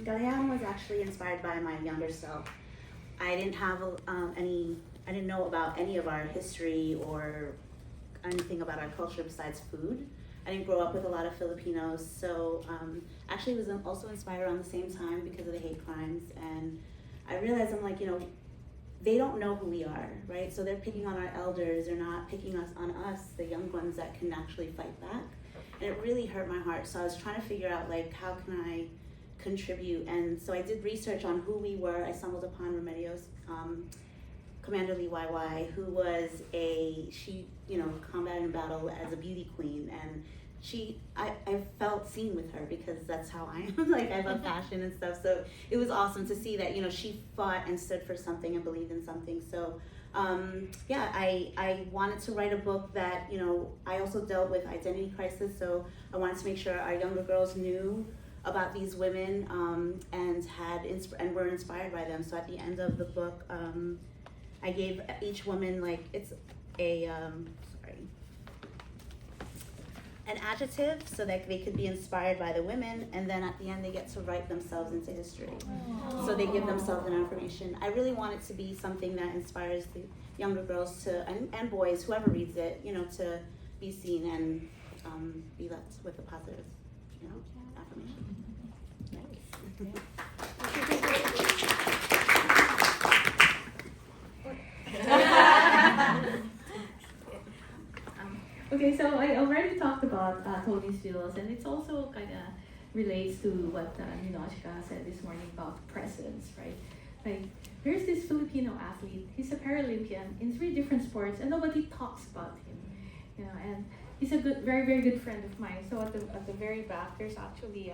Galayang was actually inspired by my younger self. I didn't have I didn't know about any of our history or anything about our culture besides food. I didn't grow up with a lot of Filipinos, so actually was also inspired around the same time because of the hate crimes. And I realized, I'm like, they don't know who we are, right? So they're picking on our elders, they're not picking on us, the young ones that can actually fight back. And it really hurt my heart. So I was trying to figure out, like, how can I contribute? And so I did research on who we were. I stumbled upon Remedios, Commander Lee YY, who was she combated in battle as a beauty queen. And I felt seen with her because that's how I am. Like, I love fashion and stuff. So it was awesome to see that, she fought and stood for something and believed in something. So I wanted to write a book that, I also dealt with identity crisis. So I wanted to make sure our younger girls knew about these women and were inspired by them. So at the end of the book, I gave each woman an adjective so that they could be inspired by the women, and then at the end they get to write themselves into history. Aww. So they give themselves an affirmation. I really want it to be something that inspires the younger girls and boys, whoever reads it, to be seen and be left with a positive, affirmation. Okay, so I already talked about Tony's Jewels, and it's also kind of relates to what Navasca said this morning about presence, right? Like, there's this Filipino athlete. He's a Paralympian in 3 different sports, and nobody talks about him, and he's a very, very good friend of mine. So at the very back, there's actually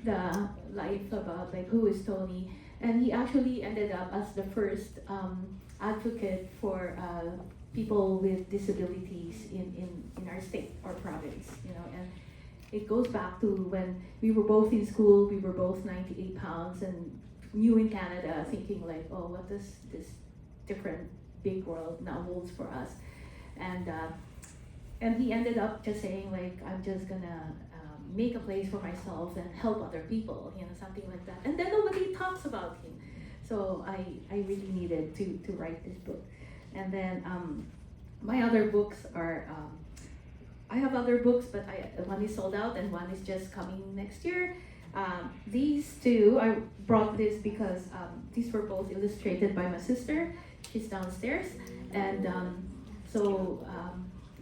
the life about who is Tony, and he actually ended up as the first advocate for people with disabilities in our state or province, and it goes back to when we were both in school. We were both 98 pounds and new in Canada, thinking what does this different big world now holds for us? And he ended up just saying I'm just gonna make a place for myself and help other people, something like that. And then nobody talks about him. So I really needed to write this book. And then my other books are, I have other books, but one is sold out and one is just coming next year. These 2, I brought this because these were both illustrated by my sister. She's downstairs. And so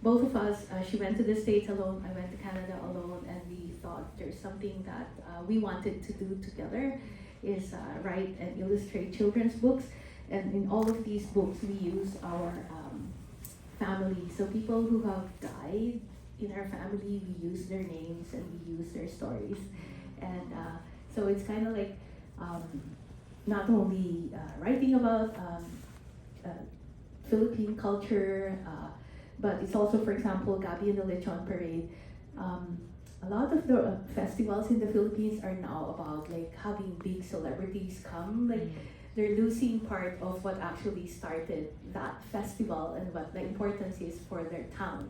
both of us, she went to the States alone, I went to Canada alone, and we thought there's something that we wanted to do together is write and illustrate children's books. And in all of these books, we use our family. So people who have died in our family, we use their names and we use their stories. And so it's kind of not only writing about Philippine culture, but it's also, for example, Gabi and the Lechon Parade. A lot of the festivals in the Philippines are now about having big celebrities come. They're losing part of what actually started that festival and what the importance is for their town.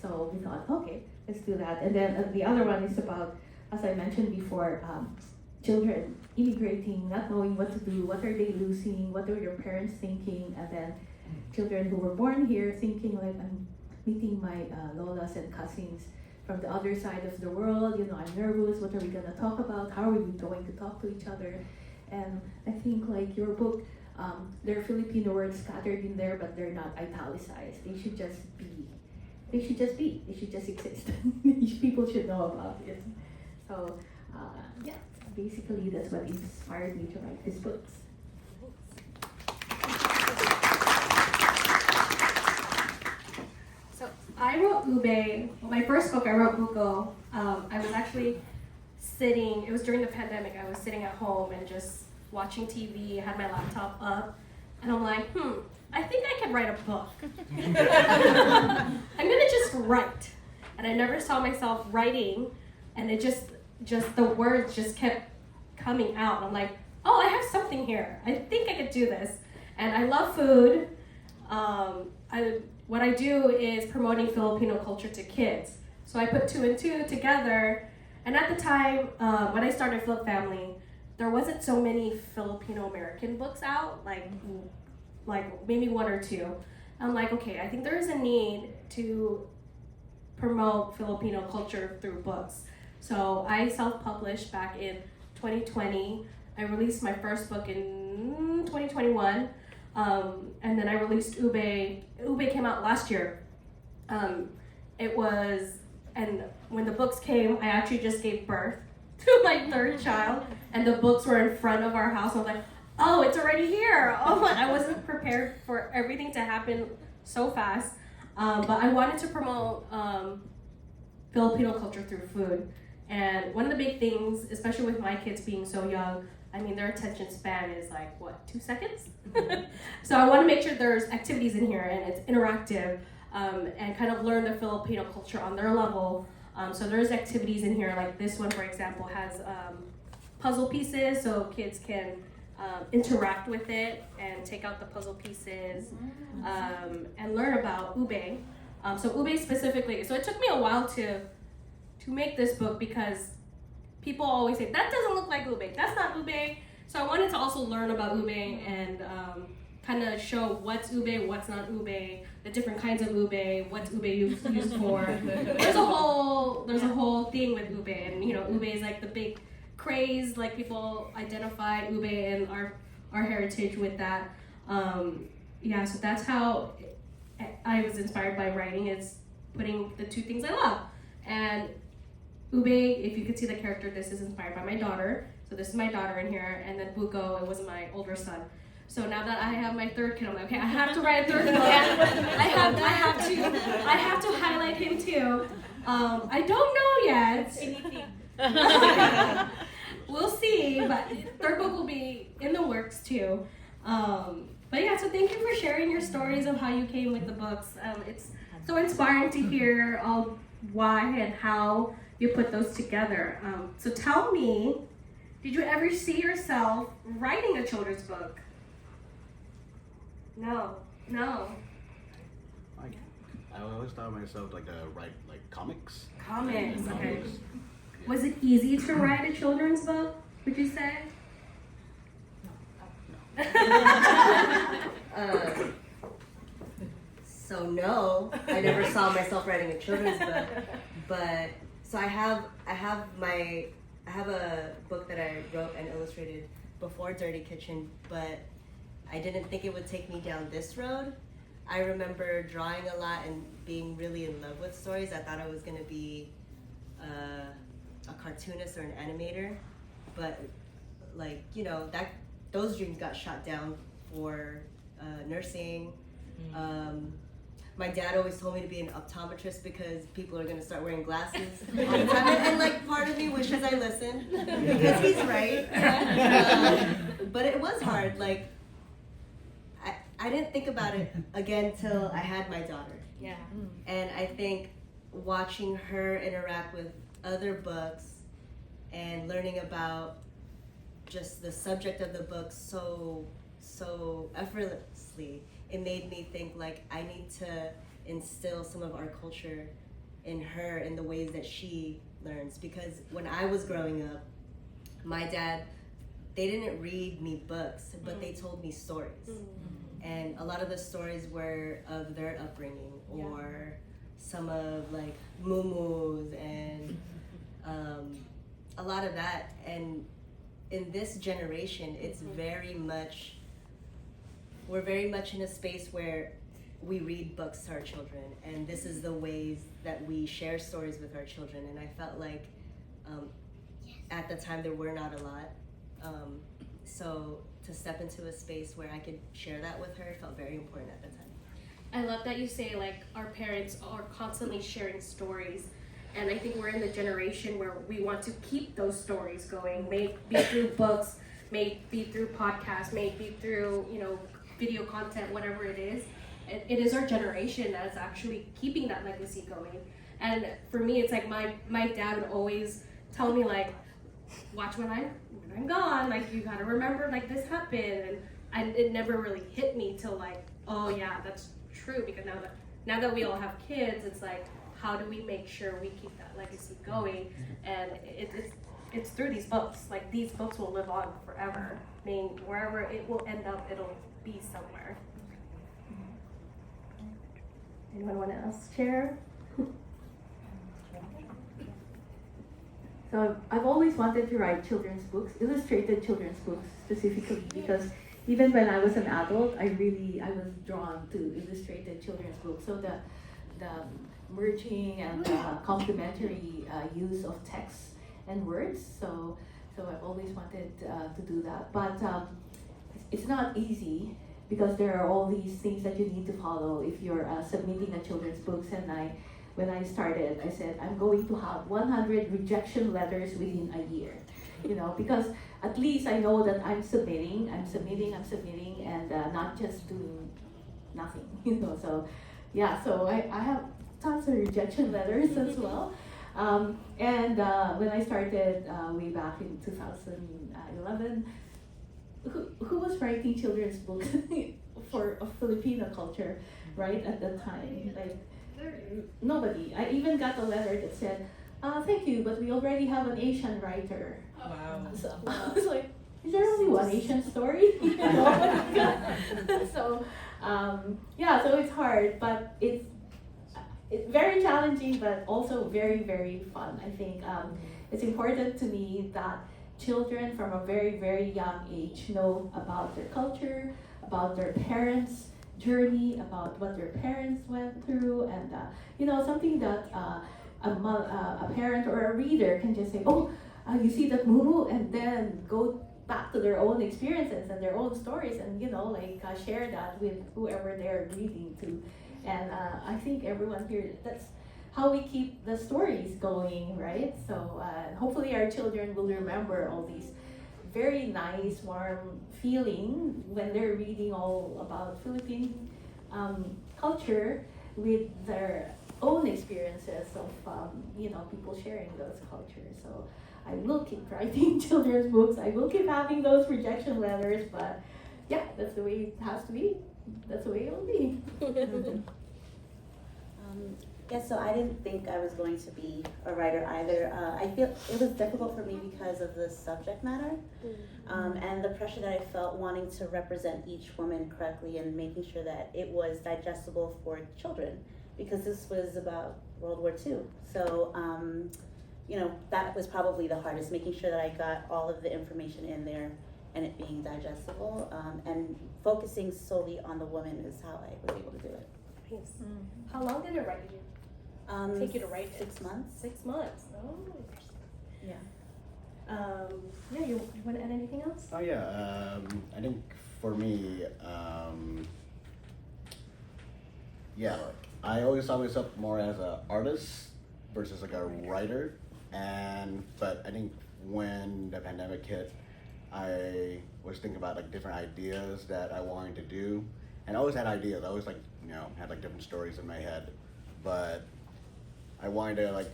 So we thought, okay, let's do that. And then the other one is about, as I mentioned before, children immigrating, not knowing what to do, what are they losing, what are your parents thinking, and then children who were born here thinking I'm meeting my lolas and cousins from the other side of the world, I'm nervous, what are we gonna talk about, how are we going to talk to each other? And I think your book, there are Filipino words scattered in there, but they're not italicized. They should just be. They should just be. They should just exist. People should know about it. So, basically that's what inspired me to write these books. So I wrote Ube. My first book, I wrote Buko. I was actually sitting, it was during the pandemic, I was sitting at home and just watching TV, I had my laptop up, and I'm like, I think I could write a book. I'm gonna just write. And I never saw myself writing, and it just the words just kept coming out. I'm like, oh, I have something here. I think I could do this. And I love food. What I do is promoting Filipino culture to kids. So I put 2 and 2 together. And at the time, when I started Flip Family, there wasn't so many Filipino American books out, like maybe one or two. I'm like, okay, I think there is a need to promote Filipino culture through books. So I self-published back in 2020. I released my first book in 2021. And then I released Ube. Ube came out last year. And when the books came, I actually just gave birth to my third child, and the books were in front of our house. I was like, oh, it's already here. Oh, I wasn't prepared for everything to happen so fast. But I wanted to promote Filipino culture through food. And one of the big things, especially with my kids being so young, I mean, their attention span is like, 2 seconds? So I want to make sure there's activities in here and it's interactive, and kind of learn the Filipino culture on their level. So there's activities in here, like this one, for example, has puzzle pieces, so kids can interact with it and take out the puzzle pieces, and learn about ube. So ube specifically, so it took me a while to make this book because people always say, that doesn't look like ube, that's not ube. So I wanted to also learn about ube and kind of show what's ube, what's not ube, the different kinds of ube, what's ube used for. There's a whole thing with ube, and ube is like the big craze, like people identify ube and our heritage with that. So that's how I was inspired by writing, is putting the two things I love. And ube, if you could see the character, this is inspired by my daughter. So this is my daughter in here, and then Bugo, it was my older son. So now that I have my third kid, I'm like, okay, I have to write a third book. I have to highlight him too. I don't know yet. Anything. We'll see, but third book will be in the works too. But yeah, so thank you for sharing your stories of how you came with the books. It's so inspiring to hear why and how you put those together. So tell me, did you ever see yourself writing a children's book? No. I always thought of myself like write like comics. Comics, okay. Novels. Yeah. Was it easy to write a children's book, would you say? So no, I never saw myself writing a children's book, but so I have a book that I wrote and illustrated before Dirty Kitchen, but I didn't think it would take me down this road. I remember drawing a lot and being really in love with stories. I thought I was gonna be a cartoonist or an animator, but those dreams got shot down for nursing. My dad always told me to be an optometrist because people are gonna start wearing glasses all the time, and part of me wishes I listened because he's right. But it was hard. I didn't think about it again till I had my daughter. Yeah. And I think watching her interact with other books and learning about just the subject of the book so effortlessly, it made me think I need to instill some of our culture in her in the ways that she learns. Because when I was growing up, my dad, they didn't read me books, but they told me stories. And a lot of the stories were of their upbringing, or some of moo-moos and a lot of that. And in this generation, it's we're very much in a space where we read books to our children, and this is the ways that we share stories with our children. And I felt like at the time there were not a lot. So to step into a space where I could share that with her felt very important at the time. I love that you say our parents are constantly sharing stories, and I think we're in the generation where we want to keep those stories going, may it be through books, may it be through podcasts, may it be through video content, whatever it is. It is our generation that is actually keeping that legacy going. And for me, it's my dad would always tell me watch when I'm gone, you gotta remember this happened, and it never really hit me till oh yeah, that's true, because now that we all have kids, it's how do we make sure we keep that legacy going? And it's through these books. Like these books will live on forever. I mean, wherever it will end up, it'll be somewhere. Anyone want to else share? So I've always wanted to write children's books, illustrated children's books specifically, because even when I was an adult, I was drawn to illustrated children's books. So the merging and complementary use of text and words. So I've always wanted to do that, but it's not easy because there are all these things that you need to follow if you're submitting a children's books. And when I started, I said, I'm going to have 100 rejection letters within a year, because at least I know that I'm submitting, and not just doing nothing, So, yeah, so I have tons of rejection letters as well. And when I started way back in 2011, who was writing children's books for a Filipino culture, right, at that time? Like, nobody. I even got a letter that said, thank you, but we already have an Asian writer. Wow. So I was like, is there only one Asian story? So, yeah, so it's hard, but it's very challenging, but also very, very fun. I think it's important to me that children from a very, very young age know about their culture, about their parents' journey, about what their parents went through, and something that a parent or a reader can just say, oh, you see that moo, and then go back to their own experiences and their own stories, and share that with whoever they're reading to. And I think everyone here, that's how we keep the stories going, right? So hopefully our children will remember all these very nice, warm feeling when they're reading all about Philippine culture with their own experiences of people sharing those cultures. So I will keep writing children's books. I will keep having those rejection letters, but yeah, that's the way it has to be. That's the way it will be. Yeah, so I didn't think I was going to be a writer either. I feel it was difficult for me because of the subject matter and the pressure that I felt wanting to represent each woman correctly and making sure that it was digestible for children, because this was about World War II. So, that was probably the hardest, making sure that I got all of the information in there and it being digestible, and focusing solely on the woman is how I was able to do it. Nice. How long did it take you to write it? 6 months. 6 months. Oh. Yeah. Yeah, you want to add anything else? Oh yeah, I think for me, I always saw myself more as an artist versus like a writer, but I think when the pandemic hit, I was thinking about like different ideas that I wanted to do, and I always had ideas. I always had like different stories in my head, but I wanted to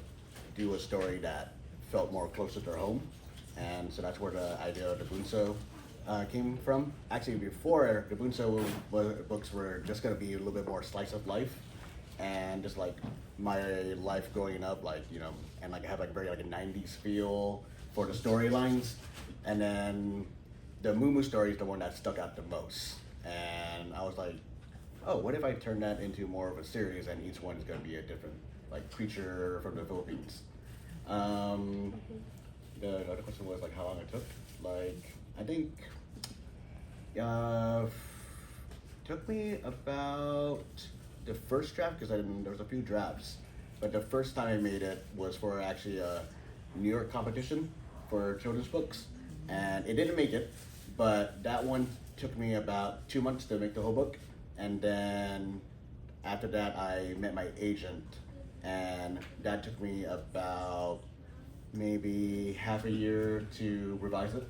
do a story that felt more closer to home, and so that's where the idea of the Bunso came from. Actually, before the Bunso books were just gonna be a little bit more slice of life, and just like my life growing up, and have very a 90s feel for the storylines, and then the Moo story is the one that stuck out the most, and I was like, oh, what if I turn that into more of a series and each one is going to be a different creature from the Philippines? The other question was how long it took. I think took me about the first draft, because there was a few drafts, but the first time I made it was for actually a New York competition for children's books, and it didn't make it, but that one took me about 2 months to make the whole book. And then after that, I met my agent, and that took me about maybe half a year to revise it.